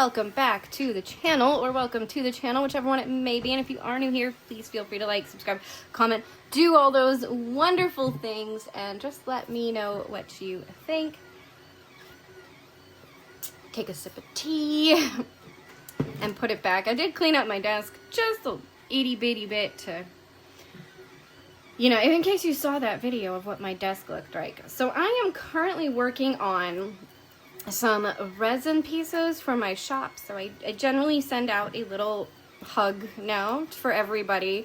welcome back to the channel, or welcome to the channel, whichever one it may be. And if you are new here, please feel free to like, subscribe, comment, do all those wonderful things, and just let me know what you think. Take a sip of tea and put it back. I did clean up my desk just a itty bitty bit to, you know, in case you saw that video of what my desk looked like. So I am currently working on some resin pieces for my shop. So I generally send out a little hug note for everybody,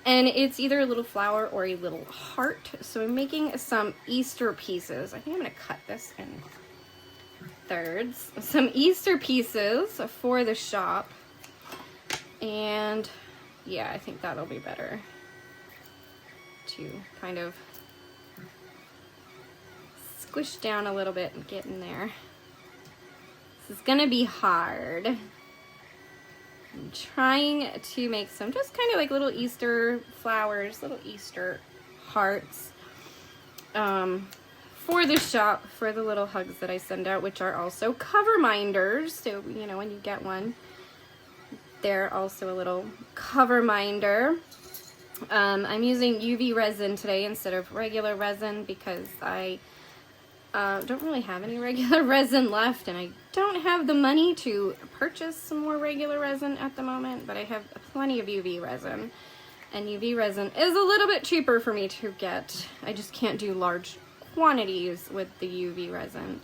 and it's either a little flower or a little heart. So I'm making some Easter pieces. I think I'm gonna cut this in thirds. Some Easter pieces for the shop, and yeah, I think that'll be better to kind of squish down a little bit and get in there. This is gonna be hard. I'm trying to make some just kind of like little Easter flowers, little Easter hearts for the shop, for the little hugs that I send out, which are also cover minders. So, you know, when you get one, they're also a little cover minder. I'm using UV resin today instead of regular resin because I don't really have any regular resin left, and I don't have the money to purchase some more regular resin at the moment, but I have plenty of UV resin, and UV resin is a little bit cheaper for me to get. I just can't do large quantities with the UV resin.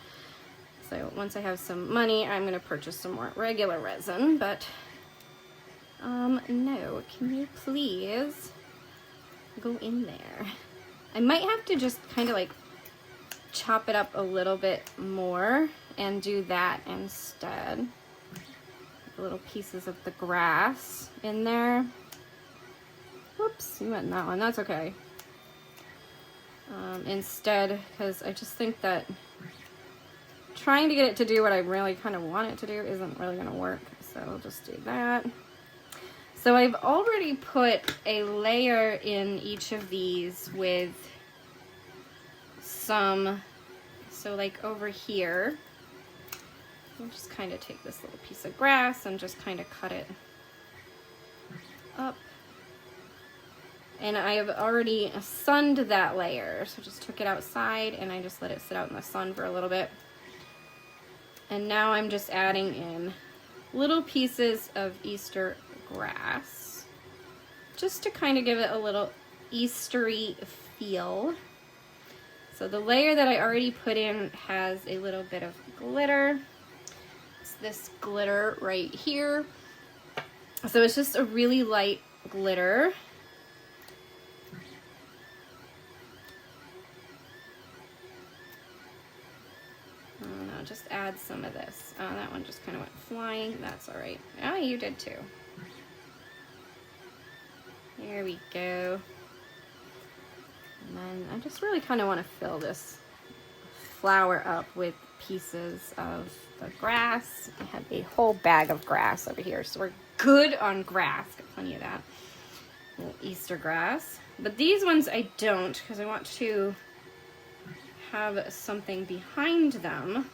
So once I have some money, I'm going to purchase some more regular resin, but no, can you please go in there? I might have to just kind of like chop it up a little bit more and do that instead. Little pieces of the grass in there. Whoops, you went in that one. That's okay. Instead, because I just think that trying to get it to do what I really kind of want it to do isn't really going to work. So I'll just do that. So I've already put a layer in each of these with some, so like over here, I'll just kind of take this little piece of grass and just kind of cut it up. And I have already sunned that layer, so just took it outside and I just let it sit out in the sun for a little bit. And now I'm just adding in little pieces of Easter grass, just to kind of give it a little Eastery feel. So the layer that I already put in has a little bit of glitter. It's this glitter right here. So it's just a really light glitter. I'll just add some of this. That one just kind of went flying. That's all right. Oh, you did too. There we go. And then I just really kind of want to fill this flower up with pieces of the grass. I have a whole bag of grass over here, so we're good on grass. Got plenty of that. A little Easter grass. But these ones I don't, because I want to have something behind them.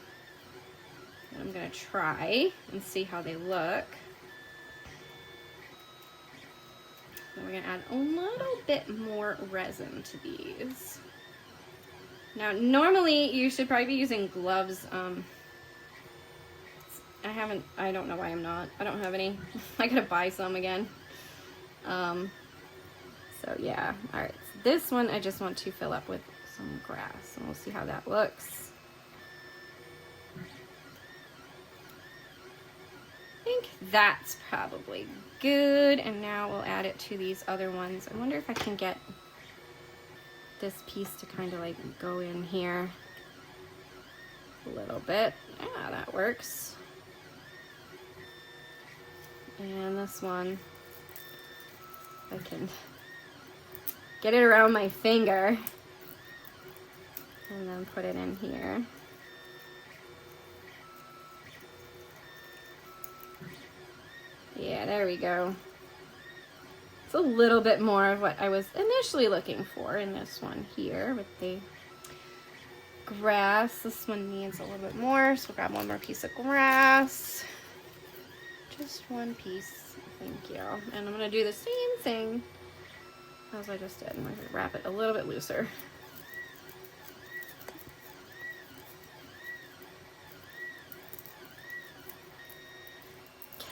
And I'm going to try and see how they look. So we're going to add a little bit more resin to these. Now, normally you should probably be using gloves. I don't know why I'm not. I don't have any. I gotta buy some again. So yeah, all right. So this one I just want to fill up with some grass, and we'll see how that looks. I think that's probably good, and now we'll add it to these other ones. I wonder if I can get this piece to kind of like go in here a little bit. Yeah, that works. And this one, I can get it around my finger and then put it in here. Yeah, there we go. It's a little bit more of what I was initially looking for in this one here with the grass. This one needs a little bit more, so we'll grab one more piece of grass. Just one piece, thank you. And I'm gonna do the same thing as I just did. I'm gonna wrap it a little bit looser.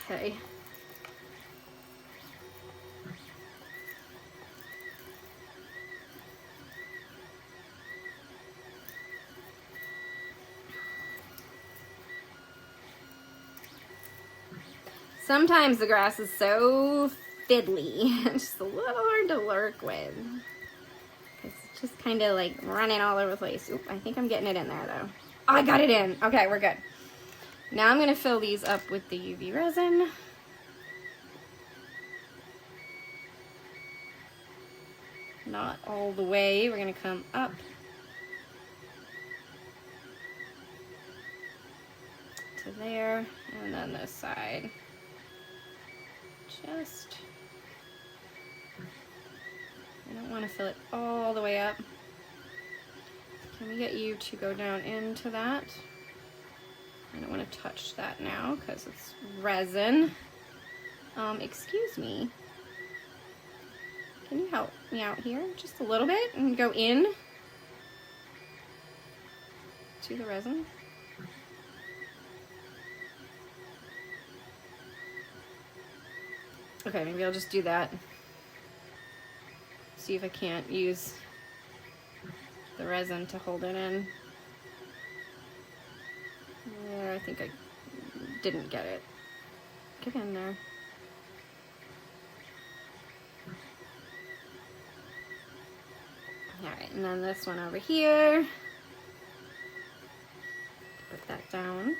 Okay. Sometimes the grass is so fiddly, it's just a little hard to work with. It's just kind of like running all over the place. Oop, I think I'm getting it in there though. Oh, I got it in. Okay, we're good. Now I'm gonna fill these up with the UV resin. Not all the way, we're gonna come up. To there, and then this side. Just, I don't want to fill it all the way up. Can we get you to go down into that? I don't want to touch that now because it's resin. Excuse me. Can you help me out here just a little bit and go in to the resin? Okay, maybe I'll just do that. See if I can't use the resin to hold it in. There, I think I didn't get it. Get in there. Alright, and then this one over here. Put that down.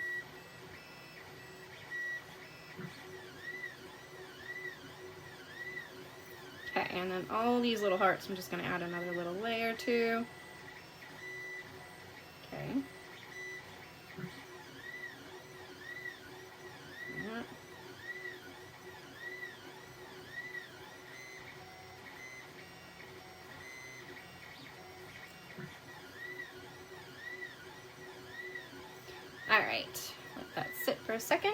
Okay, and then all these little hearts, I'm just going to add another little layer to. Okay. All right, let that sit for a second.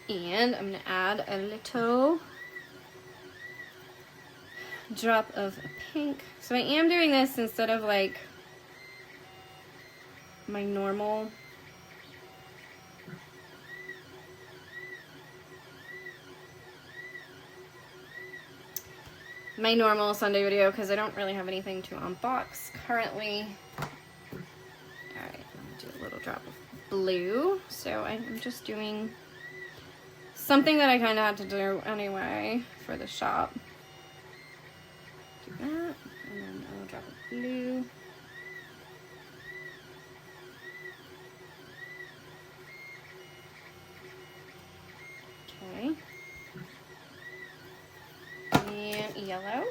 And I'm gonna add a little drop of pink. So I am doing this instead of like my normal Sunday video because I don't really have anything to unbox currently. All right, I'm gonna do a little drop of blue. So I'm just doing something that I kind of had to do anyway for the shop. Do that, and then a little drop of blue. Okay. And yellow.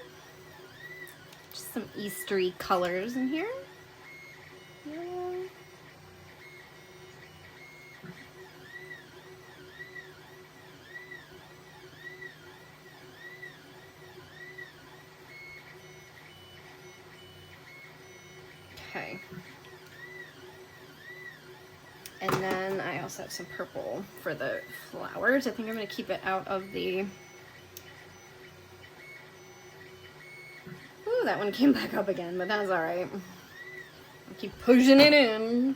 Just some Eastery colors in here. Yellow. Okay. And then I also have some purple for the flowers. I think I'm going to keep it out of the... Ooh, that one came back up again, but that's all right. I'll keep pushing it in.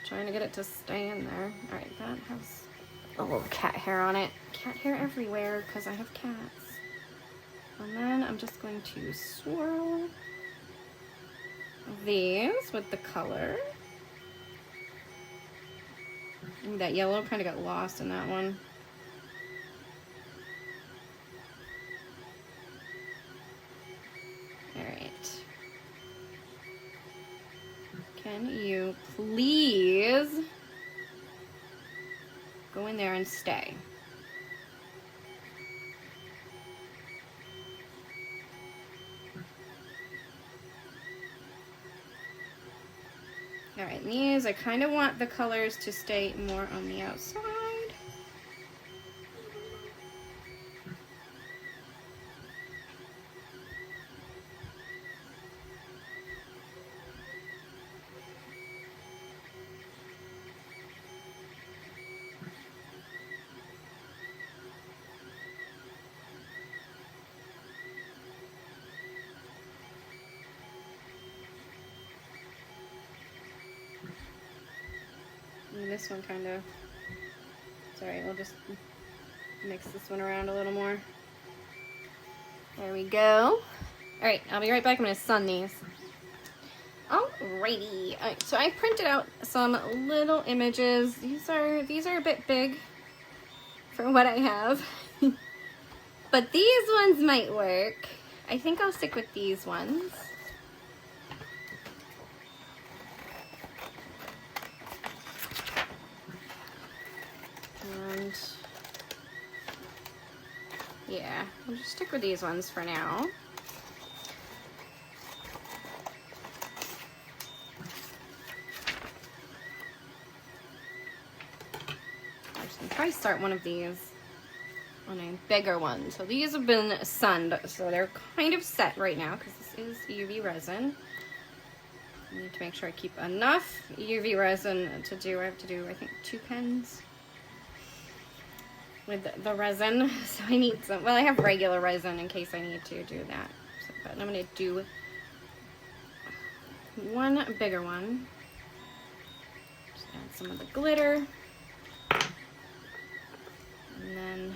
Trying to get it to stay in there. All right, that has a little cat hair on it. Cat hair everywhere because I have cats. And then I'm just going to swirl these with the color. Ooh, that yellow kind of got lost in that one. All right. Can you please go in there and stay? All right, these, I kind of want the colors to stay more on the outside. this one kind of, sorry, we'll just mix this one around a little more. There we go. All right, I'll be right back. I'm gonna sun these. Alrighty. All right, so I printed out some little images. These are a bit big for what I have, but these ones might work. I think I'll stick with these ones. And yeah, I'll just stick with these ones for now. I'll probably start one of these on a bigger one. So these have been sunned, so they're kind of set right now because this is UV resin. I need to make sure I keep enough UV resin to do. I have to do, I think, 2 pens with the resin. So I need some, well, I have regular resin in case I need to do that. So, but I'm going to do one bigger one. Just add some of the glitter. And then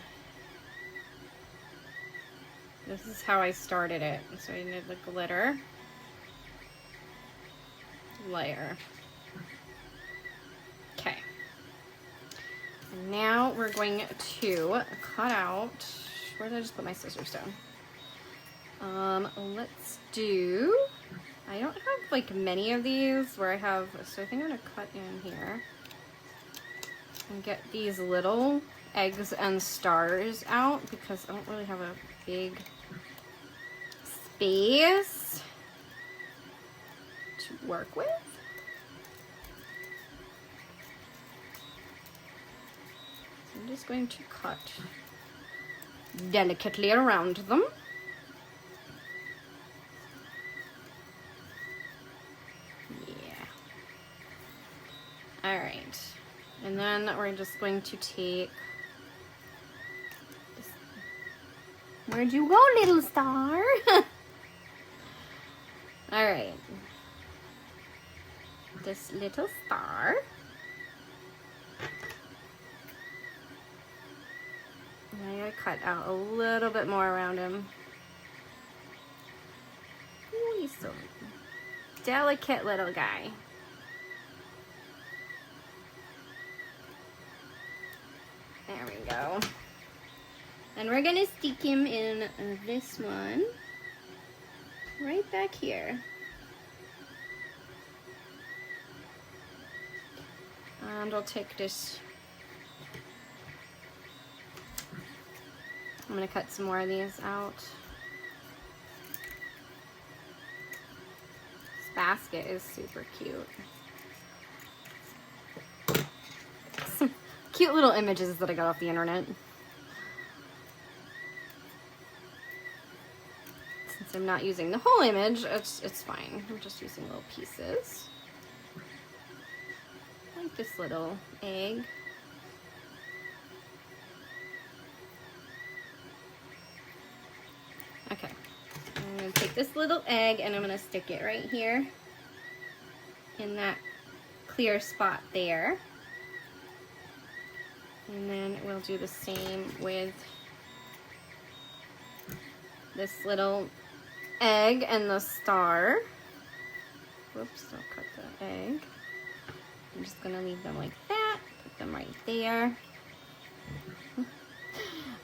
this is how I started it. So I did the glitter layer. Okay. And now we're going to cut out, where did I just put my scissors down? Let's do, I don't have like many of these where I have, so I think I'm gonna cut in here and get these little eggs and stars out because I don't really have a big space to work with. So I'm just going to cut delicately around them. Yeah. All right. And then we're just going to take, where'd you go, little star? All right. This little star. And I gotta cut out a little bit more around him. Ooh, he's so delicate little guy. There we go. And we're gonna stick him in this one right back here. And I'll take this. I'm gonna cut some more of these out. This basket is super cute. Some cute little images that I got off the internet. Since I'm not using the whole image, it's fine. I'm just using little pieces. Like this little egg. Okay, I'm gonna take this little egg and I'm gonna stick it right here in that clear spot there. And then we'll do the same with this little egg and the star. Whoops, don't cut the egg. I'm just gonna leave them like that, put them right there.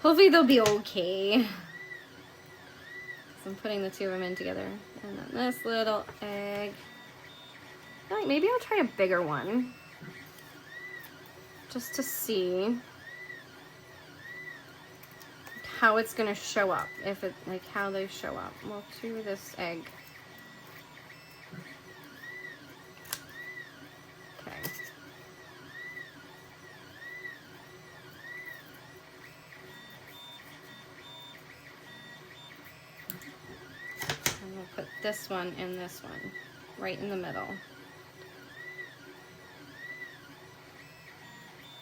Hopefully they'll be okay. So I'm putting the two of them in together. And then this little egg. I feel like maybe I'll try a bigger one. Just to see how it's gonna show up. If it, like how they show up. We'll do this egg. Put this one and this one right in the middle.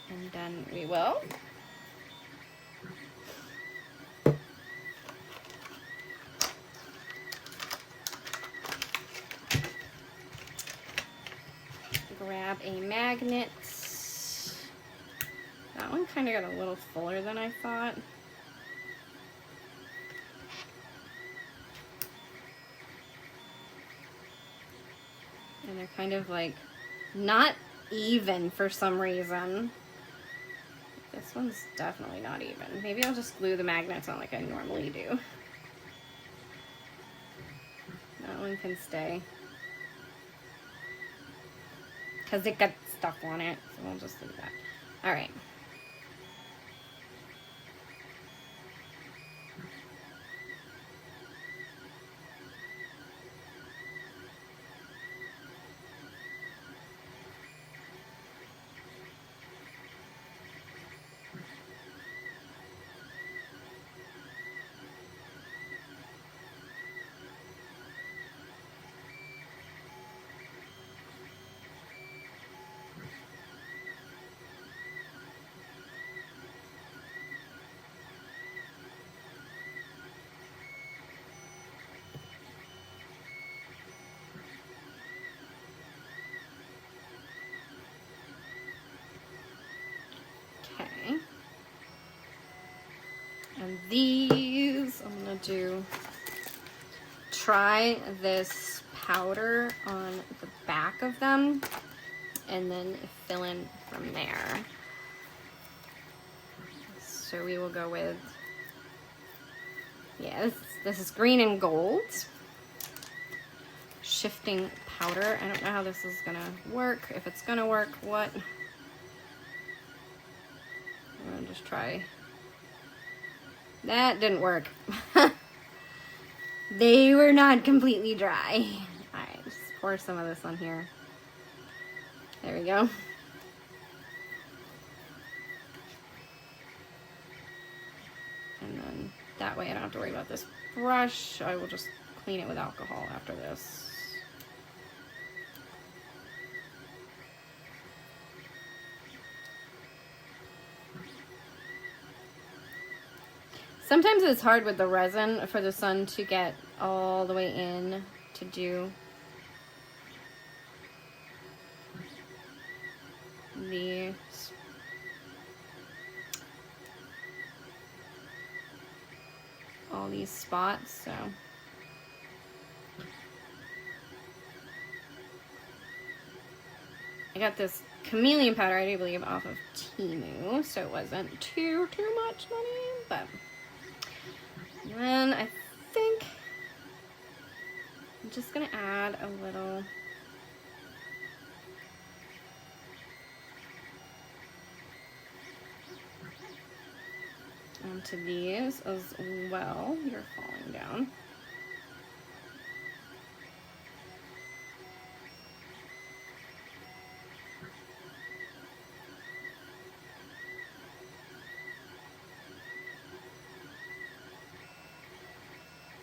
And then we will grab a magnet one kind of got a little fuller than I thought. And they're kind of like not even for some reason. This one's definitely not even. Maybe I'll just glue the magnets on like I normally do. That one can stay. Because it got stuff on it, so we'll just leave that. All right. Okay. And these, I'm gonna try this powder on the back of them and then fill in from there. So we will go with, yeah, this is green and gold. Shifting powder. I don't know how this is gonna work. If it's gonna work, what? I'm gonna just try. That didn't work. They were not completely dry. Alright, just pour some of this on here. There we go. And then that way I don't have to worry about this brush. I will just clean it with alcohol after this. Sometimes it's hard with the resin for the sun to get all the way in to do these. All these spots, so. I got this chameleon powder, I do believe, off of Temu, so it wasn't too much money, but. And then I think I'm just gonna add a little onto these as well. You're falling down.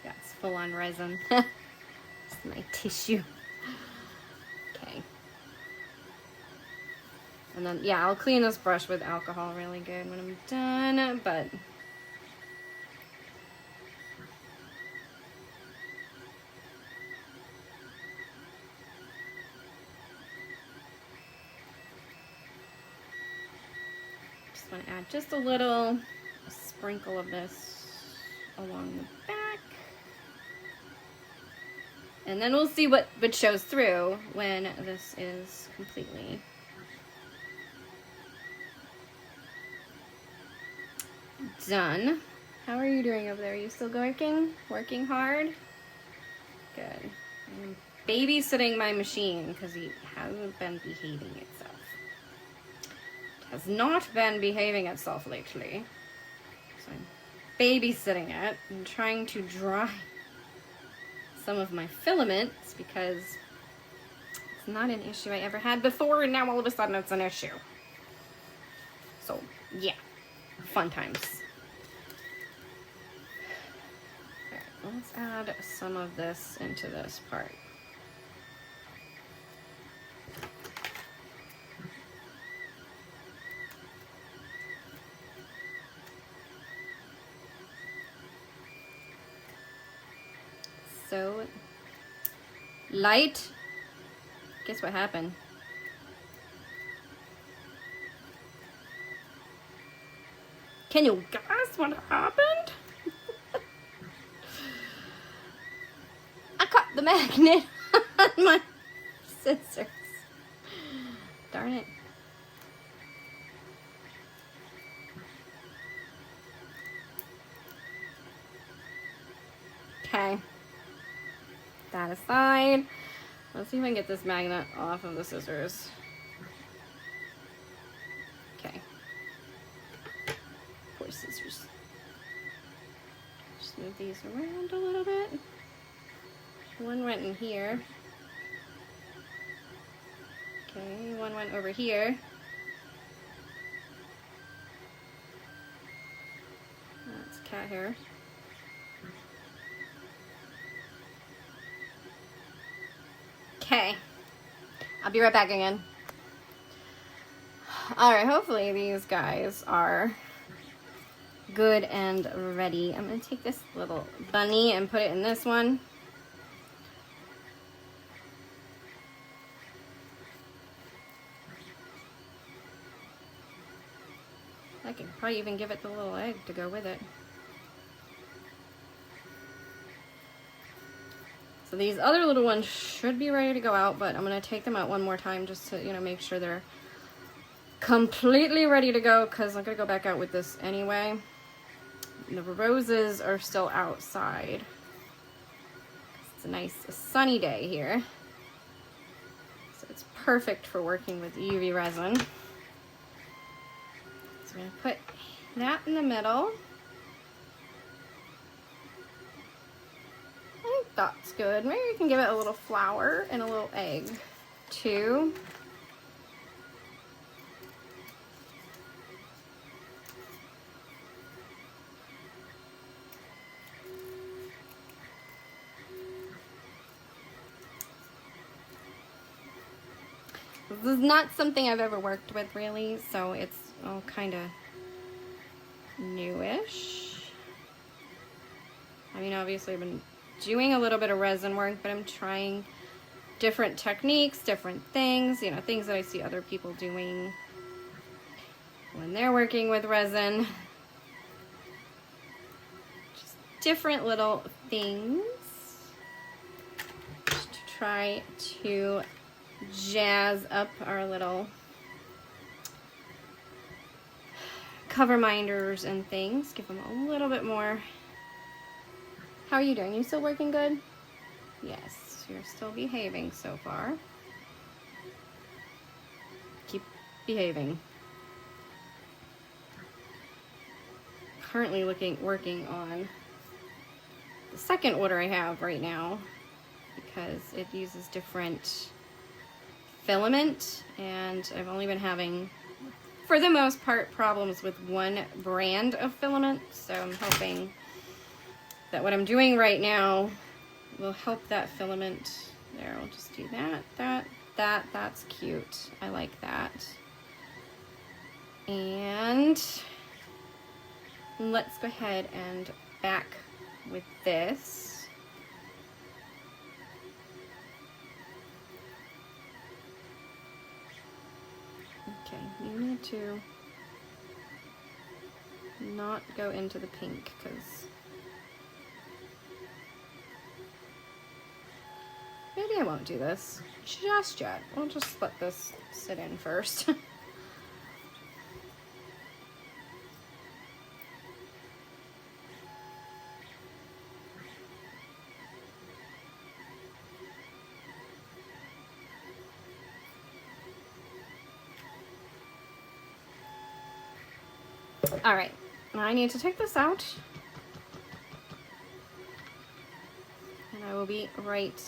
That's full on resin. It's my tissue. Okay. And then, yeah, I'll clean this brush with alcohol really good when I'm done, but just want to add just a sprinkle of this along the back. And then we'll see what shows through when this is completely done. How are you doing over there? Are you still working? Working hard? Good. I'm babysitting my machine because he hasn't been behaving itself. It has not been behaving itself lately. So I'm babysitting it and trying to dry some of my filaments because it's not an issue I ever had before, and now all of a sudden it's an issue. So yeah, fun times. Alright, let's add some of this into this part. So light. Guess what happened? Can you guess what happened? I caught the magnet on my scissors. Darn it. Okay. That aside, let's see if I can get this magnet off of the scissors. Okay. Poor scissors. Just move these around a little bit. One went in here. Okay, one went over here. That's cat hair. Okay, I'll be right back again. All right, hopefully these guys are good and ready. I'm gonna take this little bunny and put it in this one. I could probably even give it the little egg to go with it. So these other little ones should be ready to go out, but I'm gonna take them out one more time just to, you know, make sure they're completely ready to go, because I'm gonna go back out with this anyway. The roses are still outside. It's a nice sunny day here. So it's perfect for working with UV resin. So I'm gonna put that in the middle. I think that's good. Maybe we can give it a little flower and a little egg too. This is not something I've ever worked with really, so it's all kind of newish. I mean, obviously I've been doing a little bit of resin work, but I'm trying different techniques, different things, you know, things that I see other people doing when they're working with resin. Just different little things just to try to jazz up our little cover minders and things, give them a little bit more. How are you doing? You still working good? Yes, you're still behaving so far. Keep behaving. Currently working on the second order I have right now, because it uses different filament, and I've only been having, for the most part, problems with one brand of filament, so I'm hoping that what I'm doing right now will help that filament. There, we'll just do that, that's cute. I like that. And let's go ahead and back with this. Okay, you need to not go into the pink, because maybe I won't do this just yet. We'll just let this sit in first. All right, I need to take this out, and I will be right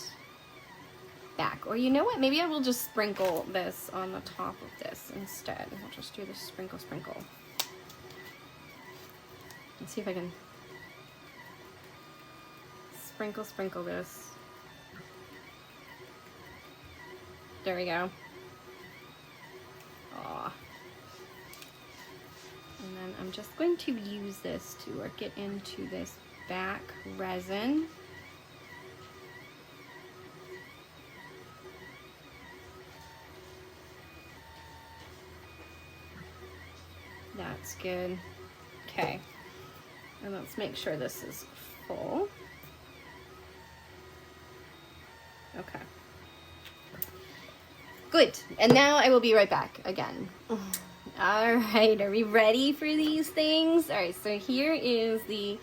back. Or you know what, maybe I will just sprinkle this on the top of this instead. We'll just do this sprinkle. Let's see if I can sprinkle this. There we go. Aw. And then I'm just going to use this to work it into this back resin. That's good. Okay, and let's make sure this is full. Okay. Good, and now I will be right back again. All right, are we ready for these things? All right, so here is the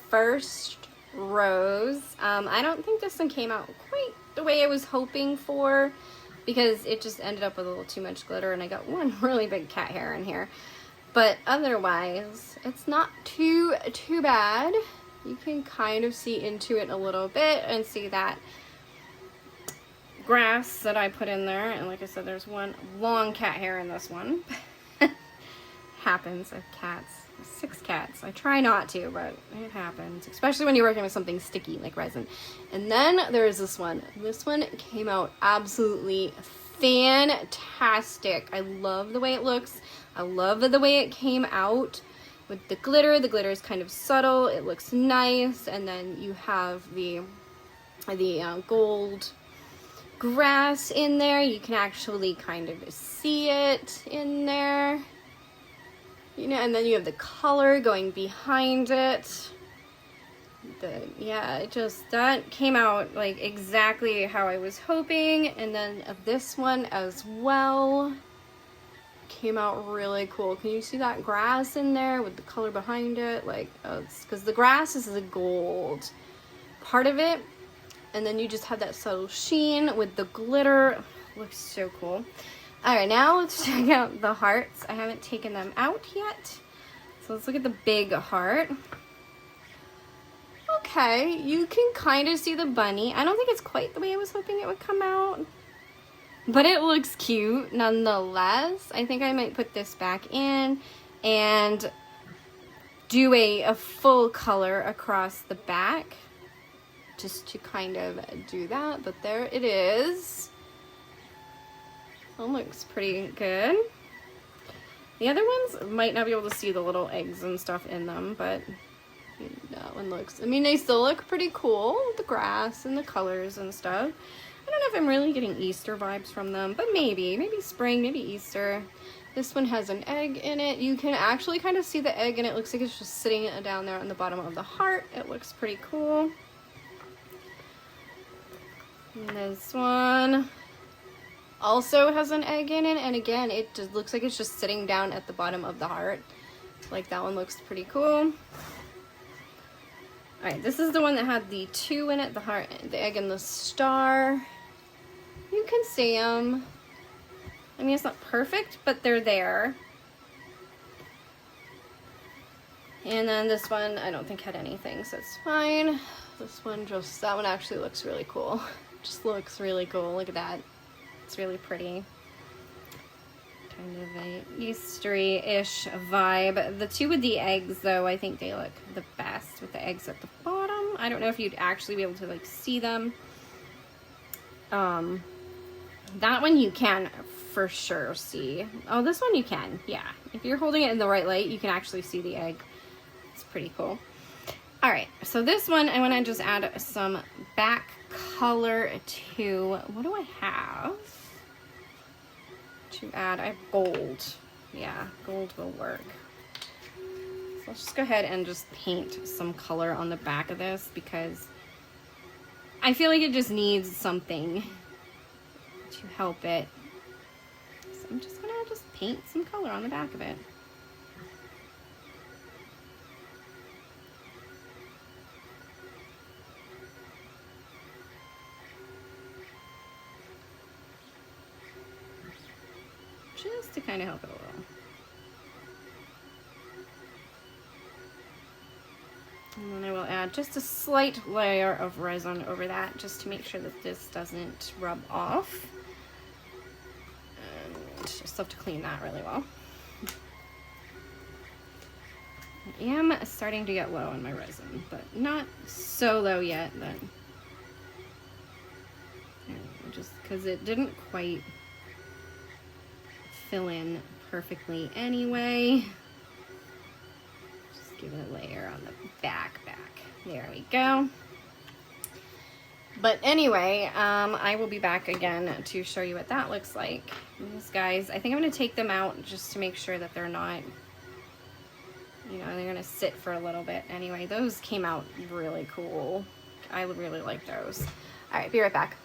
first rose. I don't think this one came out quite the way I was hoping for, because it just ended up with a little too much glitter, and I got one really big cat hair in here. But otherwise, it's not too bad. You can kind of see into it a little bit and see that grass that I put in there. And like I said, there's one long cat hair in this one. Happens. I have cats. 6 cats. I try not to, but it happens, especially when you're working with something sticky like resin. And then there's this one. This one came out absolutely fantastic. I love the way it looks. I love the way it came out with the glitter. The glitter is kind of subtle. It looks nice. And then you have the gold grass in there. You can actually kind of see it in there. You know, and then you have the color going behind it. That came out like exactly how I was hoping. And then this one as well came out really cool. Can you see that grass in there with the color behind it? Like, it's because the grass is the gold part of it, and then you just have that subtle sheen with the glitter. Looks so cool. All right, now let's check out the hearts. I haven't taken them out yet. So let's look at the big heart. Okay, you can kind of see the bunny. I don't think it's quite the way I was hoping it would come out, but it looks cute nonetheless. I think I might put this back in and do a full color across the back just to kind of do that. But there it is. That looks pretty good. The other ones might not be able to see the little eggs and stuff in them, but that one looks, I mean, they still look pretty cool with the grass and the colors and stuff. I don't know if I'm really getting Easter vibes from them, but maybe spring, maybe Easter. This one has an egg in it. You can actually kind of see the egg, and it looks like it's just sitting down there on the bottom of the heart. It looks pretty cool. And this one also has an egg in it, and again, it just looks like it's just sitting down at the bottom of the heart. Like, that one looks pretty cool. Alright, this is the one that had the 2 in it, the heart, the egg, and the star. You can see them. I mean, it's not perfect, but they're there. And then this one, I don't think had anything, so it's fine. This one that one actually looks really cool. Just looks really cool. Look at that. It's really pretty. Kind of a Eastery-ish vibe. The 2 with the eggs, though, I think they look the best with the eggs at the bottom. I don't know if you'd actually be able to, like, see them. That one you can for sure see. Oh, this one you can. Yeah. If you're holding it in the right light, you can actually see the egg. It's pretty cool. All right. So this one, I want to just add some back color to, what do I have to add? I have gold. Yeah, gold will work. So let's just go ahead and just paint some color on the back of this, because I feel like it just needs something to help it. So I'm just gonna paint some color on the back of it. Just to kind of help it a little. And then I will add just a slight layer of resin over that, just to make sure that this doesn't rub off. And just have to clean that really well. I am starting to get low on my resin, but not so low yet that, just because it didn't quite fill in perfectly anyway. Just give it a layer on the back. There we go. But anyway, I will be back again to show you what that looks like. These guys, I think I'm going to take them out just to make sure that they're not you know, they're gonna sit for a little bit. Anyway, those came out really cool. I really like those. All right, be right back.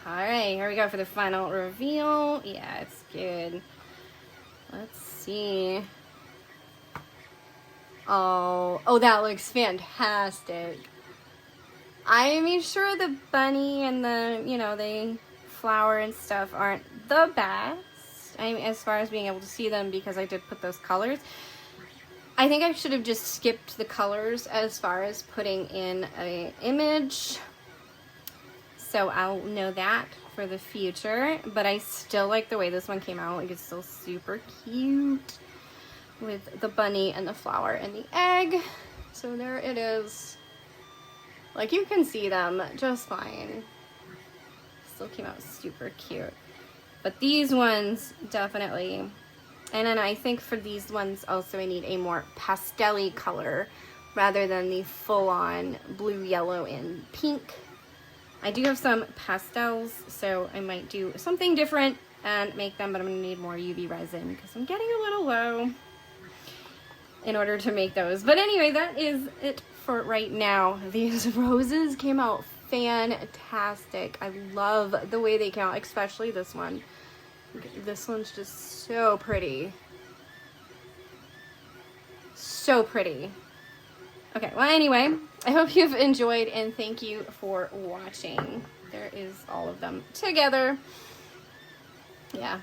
All right, here we go for the final reveal. Yeah, it's good. Let's see. Oh, that looks fantastic. I mean, sure, the bunny and the, you know, the flower and stuff aren't the best. I mean, as far as being able to see them, because I did put those colors. I think I should have just skipped the colors as far as putting in an image. So I'll know that for the future. But I still like the way this one came out. Like, it's still super cute with the bunny and the flower and the egg. So there it is. Like, you can see them just fine. Still came out super cute. But these ones definitely, and then I think for these ones also I need a more pastel-y color rather than the full-on blue, yellow, and pink. I do have some pastels, so I might do something different and make them, but I'm gonna need more UV resin because I'm getting a little low in order to make those. But anyway, that is it for right now. These roses came out fantastic. I love the way they came out, especially this one. This one's just so pretty. So pretty. Okay, well anyway, I hope you've enjoyed and thank you for watching. There is all of them together. Yeah,